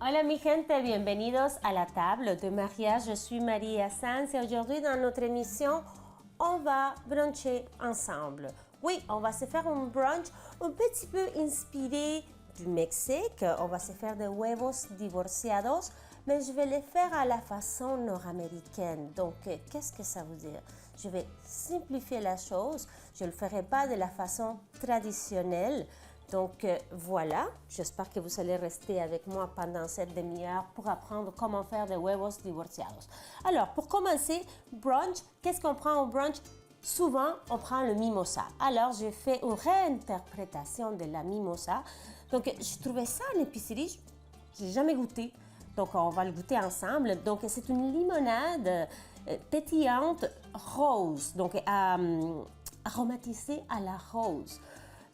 Hola mi gente, bienvenidos a la table de mariage. Je suis Maria Sanz et aujourd'hui dans notre émission, on va bruncher ensemble. Oui, on va se faire un brunch un petit peu inspiré du Mexique. On va se faire des huevos divorciados, mais je vais les faire à la façon nord-américaine. Donc, qu'est-ce que ça veut dire? Je vais simplifier la chose. Je ne le ferai pas de la façon traditionnelle. Donc voilà, j'espère que vous allez rester avec moi pendant cette demi-heure pour apprendre comment faire des huevos divorciados. Alors, pour commencer, brunch, qu'est-ce qu'on prend au brunch? Souvent, on prend le mimosa. Alors, j'ai fait une réinterprétation de la mimosa. Donc, j'ai trouvé ça en épicerie, j'ai jamais goûté. Donc, on va le goûter ensemble. Donc, c'est une limonade pétillante rose, donc aromatisée à la rose.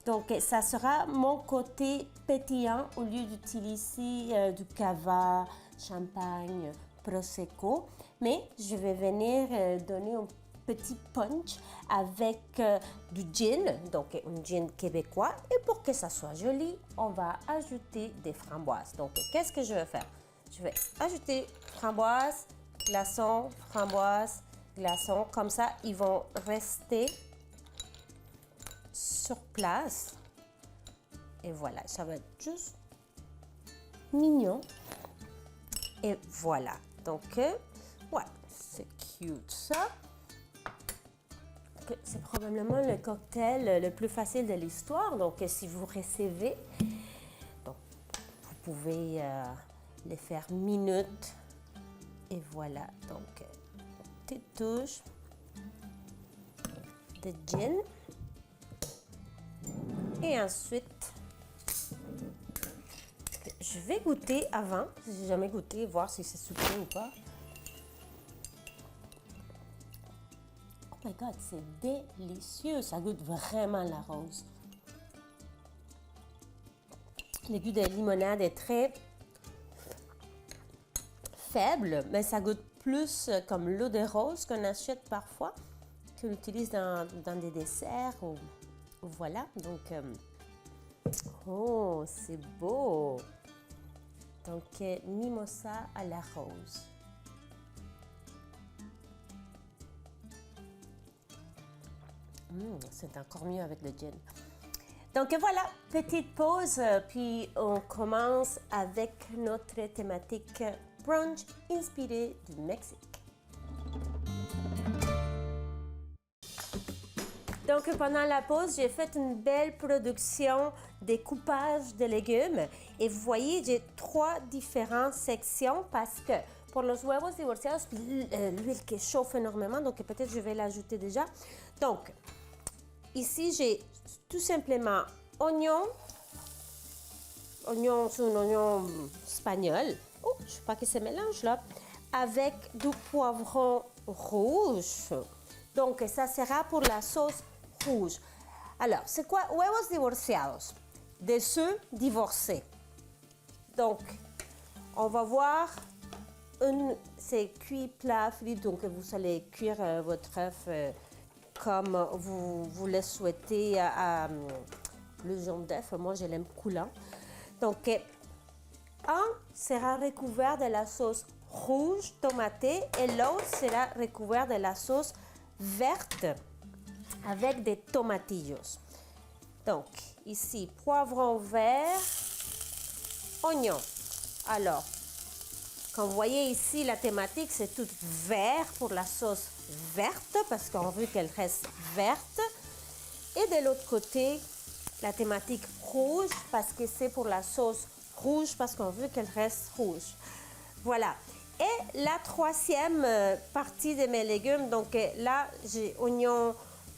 Donc, ça sera mon côté pétillant au lieu d'utiliser du cava, champagne, prosecco. Mais je vais venir donner un petit punch avec du gin, donc un gin québécois. Et pour que ça soit joli, on va ajouter des framboises. Donc, qu'est-ce que je vais faire? Je vais ajouter framboises, glaçons, framboises, glaçons. Comme ça, ils vont rester sur place. Et voilà, ça va être juste mignon. Et voilà. Donc, ouais, c'est cute ça. C'est probablement le cocktail le plus facile de l'histoire. Donc, si vous recevez, donc, vous pouvez les faire minutes. Et voilà. Donc, petite touche de gin. Et ensuite, je vais goûter avant, si j'ai jamais goûté, voir si c'est sucré ou pas. Oh my god, c'est délicieux, ça goûte vraiment la rose. Le goût de limonade est très faible, mais ça goûte plus comme l'eau de rose qu'on achète parfois, qu'on utilise dans des desserts ou voilà. Donc, oh, c'est beau. Donc, mimosa à la rose. C'est encore mieux avec le gin. Donc voilà, petite pause, puis on commence avec notre thématique brunch inspirée du Mexique. Donc, pendant la pause, j'ai fait une belle production découpage de légumes. Et vous voyez, j'ai 3 différentes sections parce que pour los huevos divorciados, l'huile qui chauffe énormément, donc peut-être je vais l'ajouter déjà. Donc, ici, j'ai tout simplement oignon. Oignon, c'est un oignon espagnol. Oh, je ne sais pas que ça mélange là. Avec du poivron rouge. Donc, ça sera pour la sauce rouge. Alors, c'est quoi? Huevos divorciados. Des œufs divorcés. Donc, on va voir, c'est cuit plat frit, donc vous allez cuire votre œuf comme vous le souhaitez le jaune d'œuf. Moi, je l'aime coulant. Donc, un sera recouvert de la sauce rouge tomatée et l'autre sera recouvert de la sauce verte avec des tomatillos. Donc, ici, poivron vert, oignon. Alors, comme vous voyez ici, la thématique, c'est tout vert pour la sauce verte, parce qu'on veut qu'elle reste verte. Et de l'autre côté, la thématique rouge, parce que c'est pour la sauce rouge, parce qu'on veut qu'elle reste rouge. Voilà. Et la troisième partie de mes légumes, donc là, j'ai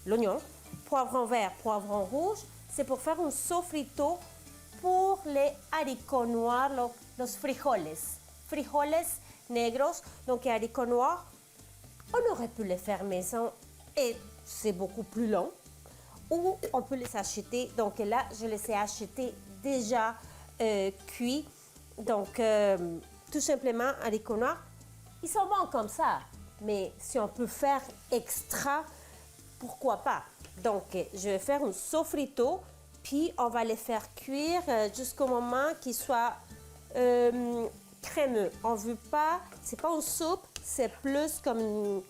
l'oignon, poivron vert, poivron rouge, c'est pour faire un sofrito pour les haricots noirs, los frijoles negros, donc les haricots noirs. On aurait pu les faire maison et c'est beaucoup plus long, ou on peut les acheter. Donc là, je les ai achetés déjà cuits, donc tout simplement haricots noirs. Ils sont bons comme ça, mais si on peut faire extra, pourquoi pas? Donc, je vais faire un sofrito, puis on va les faire cuire jusqu'au moment qu'ils soient crémeux. On veut pas, c'est pas une soupe, c'est plus comme une,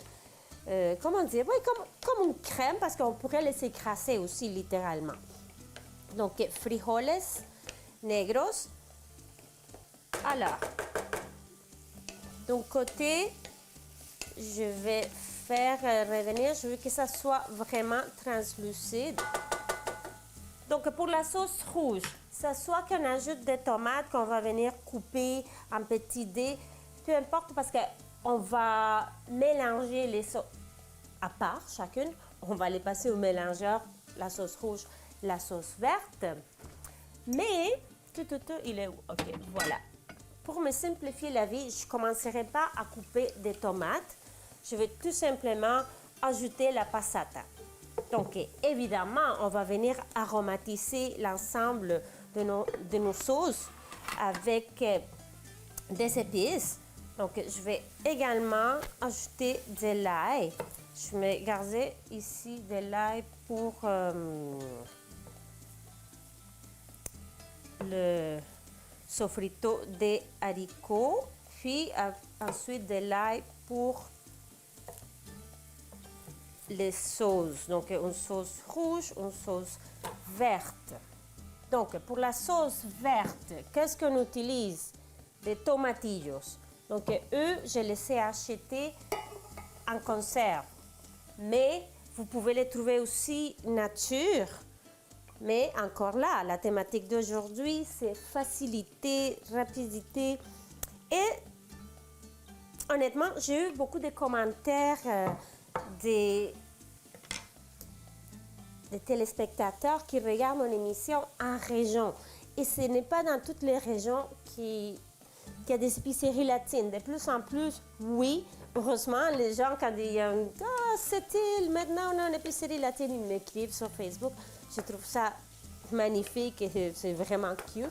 comment dire, oui, comme une crème parce qu'on pourrait les écraser aussi littéralement. Donc, frijoles negros. Alors, d'un côté, je vais faire revenir, je veux que ça soit vraiment translucide. Donc, pour la sauce rouge, ça soit qu'on ajoute des tomates qu'on va venir couper en petits dés, peu importe parce qu'on va mélanger les sauces à part chacune. On va les passer au mélangeur, la sauce rouge, la sauce verte. Mais, il est où? OK, voilà. Pour me simplifier la vie, je ne commencerai pas à couper des tomates. Je vais tout simplement ajouter la passata. Donc, évidemment, on va venir aromatiser l'ensemble de nos sauces avec des épices. Donc, je vais également ajouter de l'ail. Je vais garder ici de l'ail pour le sofrito de haricots. Puis, ensuite, de l'ail pour les sauces. Donc, une sauce rouge, une sauce verte. Donc, pour la sauce verte, qu'est-ce qu'on utilise? Des tomatillos. Donc, eux, je les ai achetés en conserve. Mais vous pouvez les trouver aussi nature. Mais encore là, la thématique d'aujourd'hui, c'est facilité, rapidité. Et honnêtement, j'ai eu beaucoup de commentaires des téléspectateurs qui regardent mon émission en région. Et ce n'est pas dans toutes les régions qu'il y a des épiceries latines. De plus en plus, oui, heureusement, les gens, quand ils disent « Ah, c'est-il, maintenant on a une épicerie latine », ils m'écrivent sur Facebook. Je trouve ça magnifique et c'est vraiment cute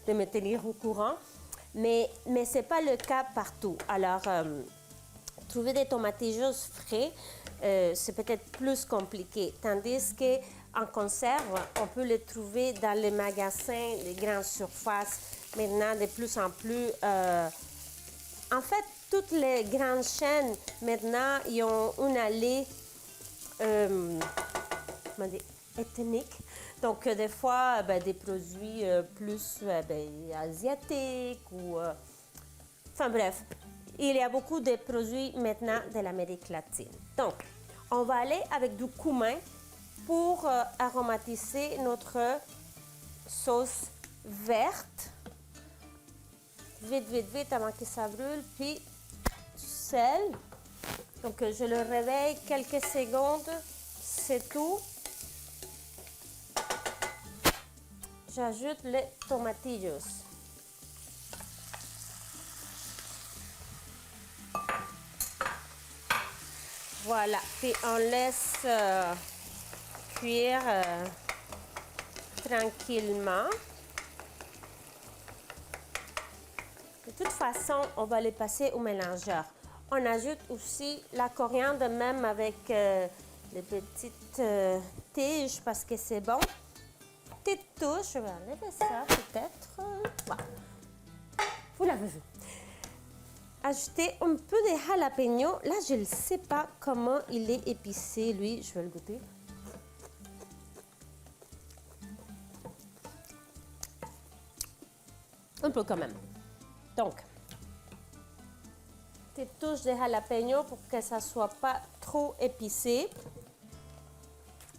de me tenir au courant. Mais ce n'est pas le cas partout. Alors, trouver des tomatillos frais, c'est peut-être plus compliqué. Tandis qu'en conserve, on peut les trouver dans les magasins, les grandes surfaces. Maintenant, de plus en plus, en fait, toutes les grandes chaînes, maintenant, ils ont une allée ethnique. Donc, des fois, des produits plus asiatiques ou... enfin bref, il y a beaucoup de produits maintenant de l'Amérique latine. Donc, on va aller avec du cumin pour aromatiser notre sauce verte. Vite, vite, vite avant que ça brûle. Puis, du sel. Donc, je le réveille quelques secondes. C'est tout. J'ajoute les tomatillos. Voilà, puis on laisse cuire tranquillement. De toute façon, on va les passer au mélangeur. On ajoute aussi la coriandre, même avec les petites tiges, parce que c'est bon. Petite touche, je vais enlever ça peut-être. Voilà. Vous l'avez vu. Ajouter un peu de jalapeno. Là, je ne sais pas comment il est épicé, lui. Je vais le goûter. Un peu quand même. Donc, petite touche de jalapeno pour que ça ne soit pas trop épicé.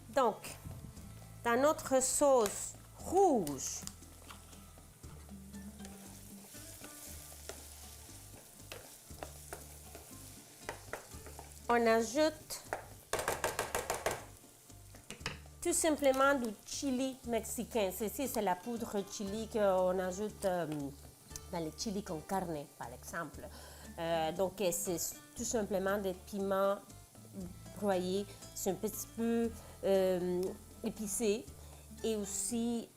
Donc, dans notre sauce rouge, on ajoute tout simplement du chili mexicain. Ceci, c'est la poudre chili qu'on ajoute dans les chili con carne, par exemple. Donc, c'est tout simplement des piments broyés. C'est un petit peu épicé et aussi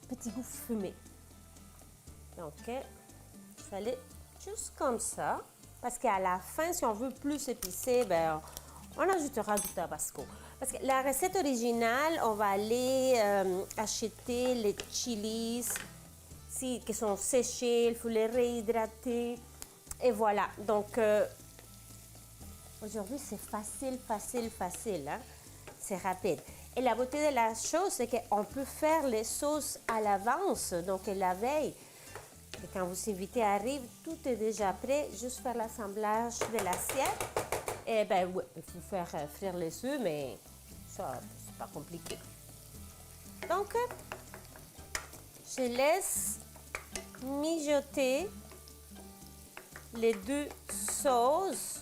petit goût fumé. Donc, je vais aller juste comme ça. Parce qu'à la fin, si on veut plus épicé, on ajoutera du tabasco. Parce que la recette originale, on va aller acheter les chilis si, qui sont séchés, il faut les réhydrater. Et voilà, donc aujourd'hui c'est facile, hein? C'est rapide. Et la beauté de la chose, c'est qu'on peut faire les sauces à l'avance, donc la veille. Et quand vos invités arrivent, tout est déjà prêt, juste faire l'assemblage de l'assiette. Et ben oui, il faut faire frire les œufs, mais ça, c'est pas compliqué. Donc, je laisse mijoter les deux sauces.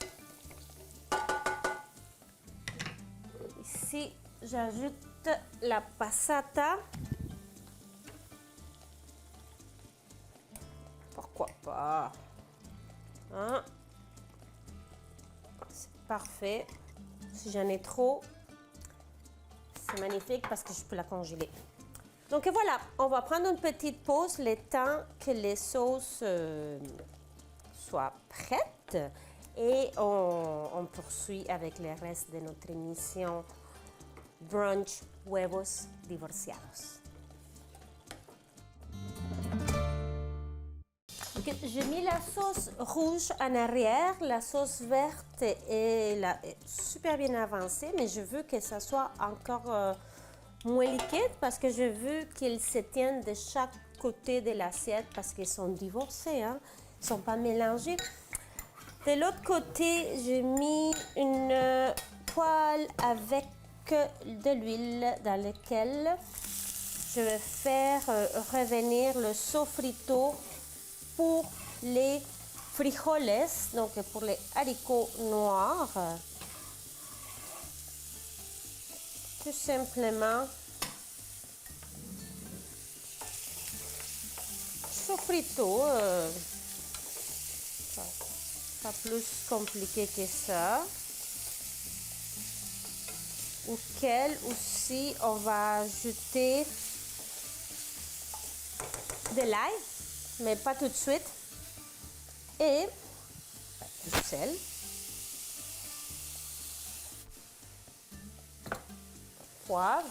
Ici, j'ajoute la passata. Pourquoi pas? Hein? C'est parfait. Si j'en ai trop, c'est magnifique parce que je peux la congeler. Donc voilà, on va prendre une petite pause le temps que les sauces soient prêtes et on poursuit avec le reste de notre émission Brunch Huevos Divorciados. Okay, j'ai mis la sauce rouge en arrière, la sauce verte est super bien avancée, mais je veux que ça soit encore moins liquide parce que je veux qu'ils se tiennent de chaque côté de l'assiette parce qu'ils sont divorcés, hein? Ils ne sont pas mélangés. De l'autre côté, j'ai mis une poêle avec de l'huile dans laquelle je vais faire revenir le sofrito pour les frijoles, donc pour les haricots noirs. Tout simplement, sofrito, pas plus compliqué que ça. Auquel aussi on va ajouter de l'ail, mais pas tout de suite, et du sel, poivre,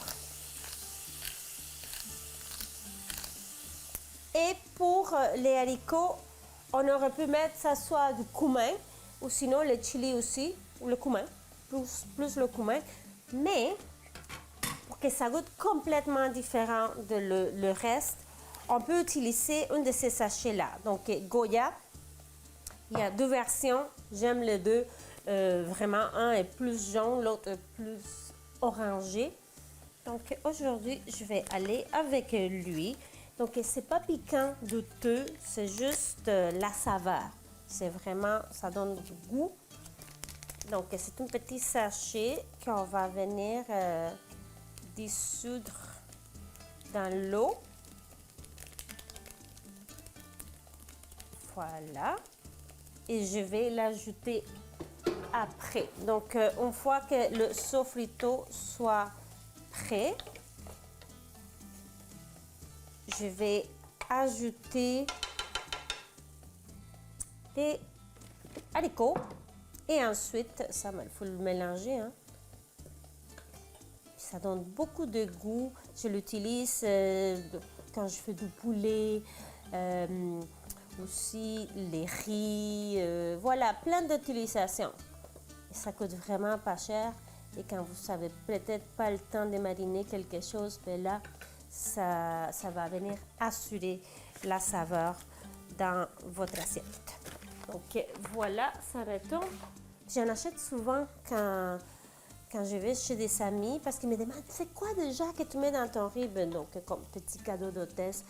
et pour les haricots, on aurait pu mettre ça soit du cumin, ou sinon le chili aussi, ou le cumin, plus le cumin, mais pour que ça goûte complètement différent de le reste, on peut utiliser un de ces sachets-là. Donc, Goya, il y a deux versions. J'aime les deux. Vraiment, un est plus jaune, l'autre est plus orangé. Donc, aujourd'hui, je vais aller avec lui. Donc, c'est pas piquant du tout, c'est juste la saveur. C'est vraiment, ça donne du goût. Donc, c'est un petit sachet qu'on va venir dissoudre dans l'eau. Voilà. Et je vais l'ajouter après. Donc, une fois que le sofrito soit prêt, je vais ajouter des haricots. Et ensuite, ça, il faut le mélanger, hein. Ça donne beaucoup de goût. Je l'utilise quand je fais du poulet, aussi les riz, voilà, plein d'utilisations. Et ça coûte vraiment pas cher. Et quand vous n'avez peut-être pas le temps de mariner quelque chose, ben là, ça va venir assurer la saveur dans votre assiette. Donc voilà, ça retombe. J'en achète souvent quand je vais chez des amis parce qu'ils me demandent c'est quoi déjà que tu mets dans ton riz. Donc comme petit cadeau d'hôtesse,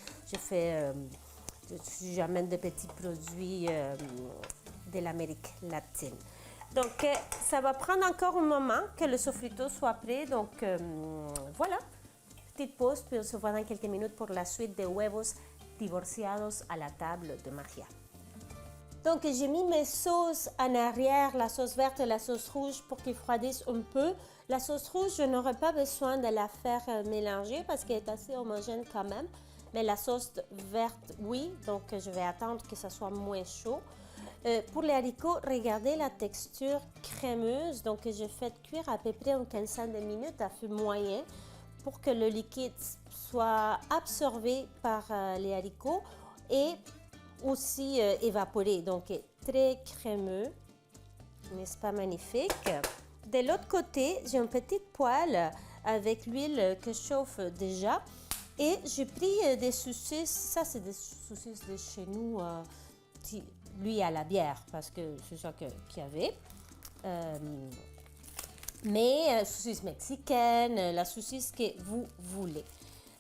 j'amène des petits produits de l'Amérique latine. Donc ça va prendre encore un moment que le sofrito soit prêt. Donc voilà, petite pause puis on se voit dans quelques minutes pour la suite de huevos divorciados à la table de Maria. Donc, j'ai mis mes sauces en arrière, la sauce verte et la sauce rouge pour qu'ils refroidissent un peu. La sauce rouge, je n'aurai pas besoin de la faire mélanger parce qu'elle est assez homogène quand même. Mais la sauce verte, oui. Donc, je vais attendre que ça soit moins chaud. Pour les haricots, regardez la texture crémeuse. Donc, j'ai fait cuire à peu près une quinzaine de minutes à feu moyen pour que le liquide soit absorbé par les haricots. et aussi évaporé, donc très crémeux, n'est-ce pas magnifique? De l'autre côté, j'ai une petite poêle avec l'huile que je chauffe déjà et j'ai pris des saucisses, ça c'est des saucisses de chez nous, lui à la bière parce que c'est ça qu'il y avait. Mais saucisse mexicaine, la saucisse que vous voulez.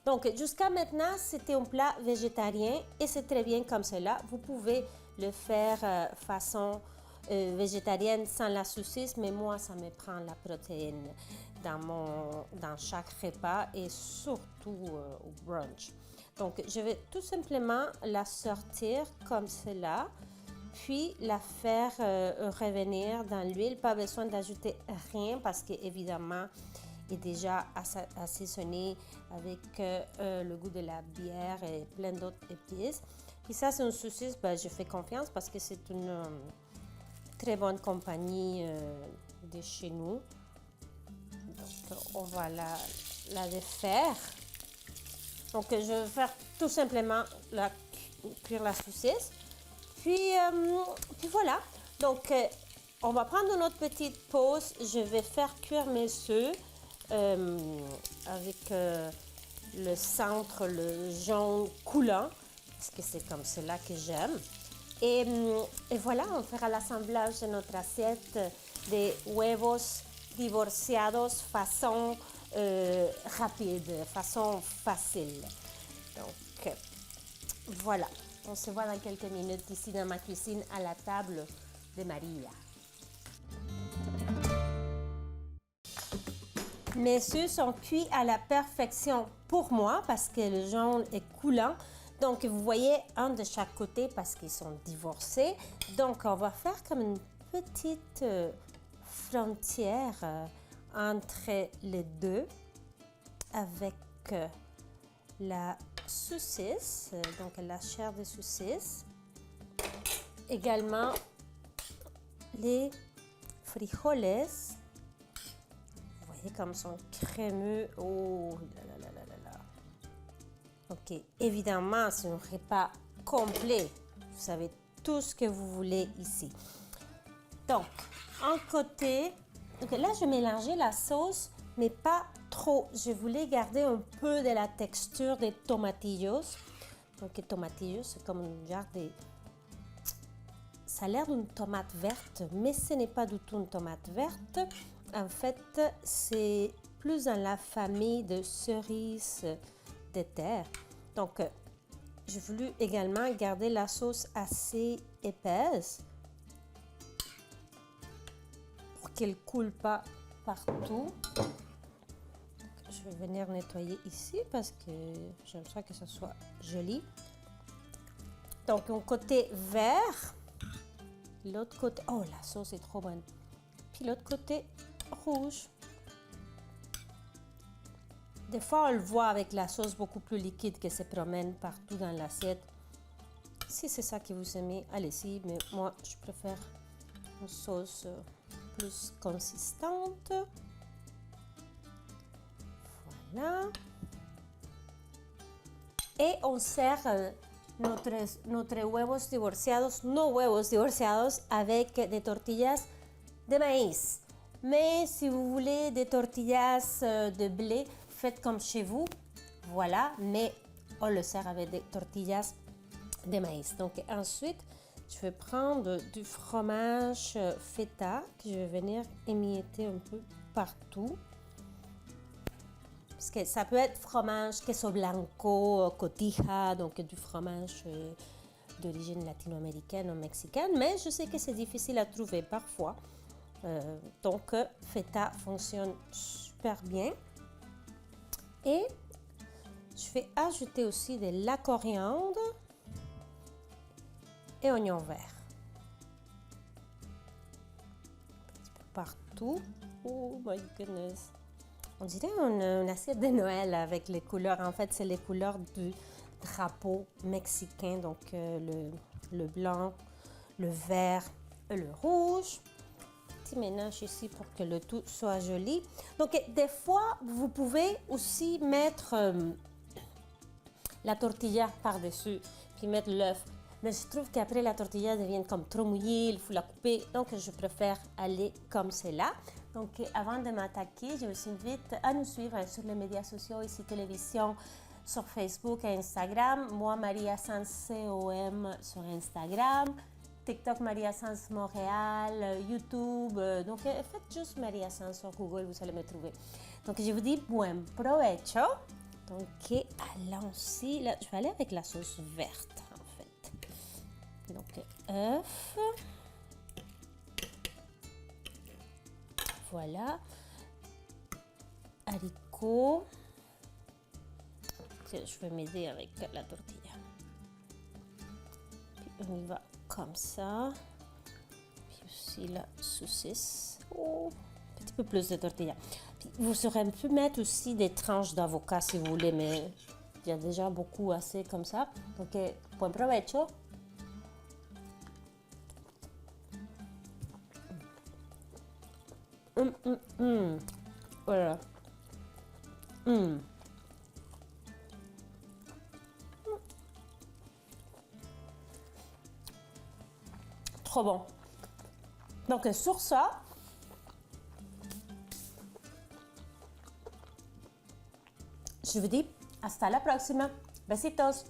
Donc, jusqu'à maintenant, c'était un plat végétarien et c'est très bien comme cela. Vous pouvez le faire façon végétarienne sans la saucisse, mais moi, ça me prend la protéine dans chaque repas et surtout au brunch. Donc, je vais tout simplement la sortir comme cela, puis la faire revenir dans l'huile. Pas besoin d'ajouter rien parce qu'évidemment, est déjà assaisonné avec le goût de la bière et plein d'autres épices. Puis ça, c'est une saucisse, je fais confiance parce que c'est une très bonne compagnie de chez nous. Donc, on va la défaire. Donc, je vais faire tout simplement cuire la saucisse. Puis voilà. Donc, on va prendre notre petite pause. Je vais faire cuire mes œufs avec le centre, le jaune coulant, parce que c'est comme cela que j'aime. Et voilà, on fera l'assemblage de notre assiette de huevos divorciados façon rapide, façon facile. Donc, voilà, on se voit dans quelques minutes ici dans ma cuisine à la table de Maria. Mes œufs sont cuits à la perfection pour moi parce que le jaune est coulant. Donc, vous voyez un de chaque côté parce qu'ils sont divorcés. Donc, on va faire comme une petite frontière entre les deux avec la saucisse, donc la chair de saucisse. Également, les frijoles. Comme ils sont crémeux. Oh là là là là là. Ok, évidemment, c'est un repas complet. Vous savez tout ce que vous voulez ici. Donc, un côté, donc là, je mélangeais la sauce, mais pas trop. Je voulais garder un peu de la texture des tomatillos. Donc, les tomatillos, c'est comme une genre de... Ça a l'air d'une tomate verte, mais ce n'est pas du tout une tomate verte. En fait, c'est plus dans la famille de cerises de terre. Donc, j'ai voulu également garder la sauce assez épaisse pour qu'elle ne coule pas partout. Je vais venir nettoyer ici parce que j'aime ça que ce soit joli. Donc, un côté vert, l'autre côté... Oh, la sauce est trop bonne. Puis l'autre côté rouge. Des fois, on le voit avec la sauce beaucoup plus liquide qui se promène partout dans l'assiette. Si c'est ça que vous aimez, allez-y, mais moi, je préfère une sauce plus consistante. Voilà. Et on sert notre huevos divorciados, no huevos divorciados, avec des tortillas de maïs. Mais si vous voulez des tortillas de blé, faites comme chez vous. Voilà, mais on le sert avec des tortillas de maïs. Donc ensuite, je vais prendre du fromage feta que je vais venir émietter un peu partout. Parce que ça peut être fromage queso blanco, cotija, donc du fromage d'origine latino-américaine ou mexicaine. Mais je sais que c'est difficile à trouver parfois. Donc, feta fonctionne super bien. Et je vais ajouter aussi de la coriandre et oignon vert. Un petit peu partout. Oh my goodness! On dirait une assiette de Noël avec les couleurs. En fait, c'est les couleurs du drapeau mexicain. Donc, le blanc, le vert et le rouge. Petit mélange ici pour que le tout soit joli. Donc, des fois, vous pouvez aussi mettre la tortilla par-dessus. Puis puis mettre l'œuf. Mais je trouve qu'après la tortilla devient comme trop mouillée, il faut la couper. Donc je préfère aller comme cela. Donc avant de m'attaquer, je vous invite à nous suivre sur les médias sociaux, ici télévision, sur Facebook et Instagram. Moi, Maria Sans COM sur Instagram. TikTok Maria Sans Montréal, YouTube. Donc faites juste Maria Sans sur Google, vous allez me trouver. Donc je vous dis buen provecho. Donc allons-y. Là, je vais aller avec la sauce verte en fait. Donc œuf. Voilà. Haricots. Je vais m'aider avec la tortilla. Puis on y va comme ça. Puis aussi la saucisse. Oh, un petit peu plus de tortilla. Puis vous aurez pu mettre aussi des tranches d'avocat si vous voulez, mais il y a déjà beaucoup assez comme ça. Donc, buen provecho. Voilà. Trop bon. Donc sur ça, je vous dis hasta la próxima. Besitos.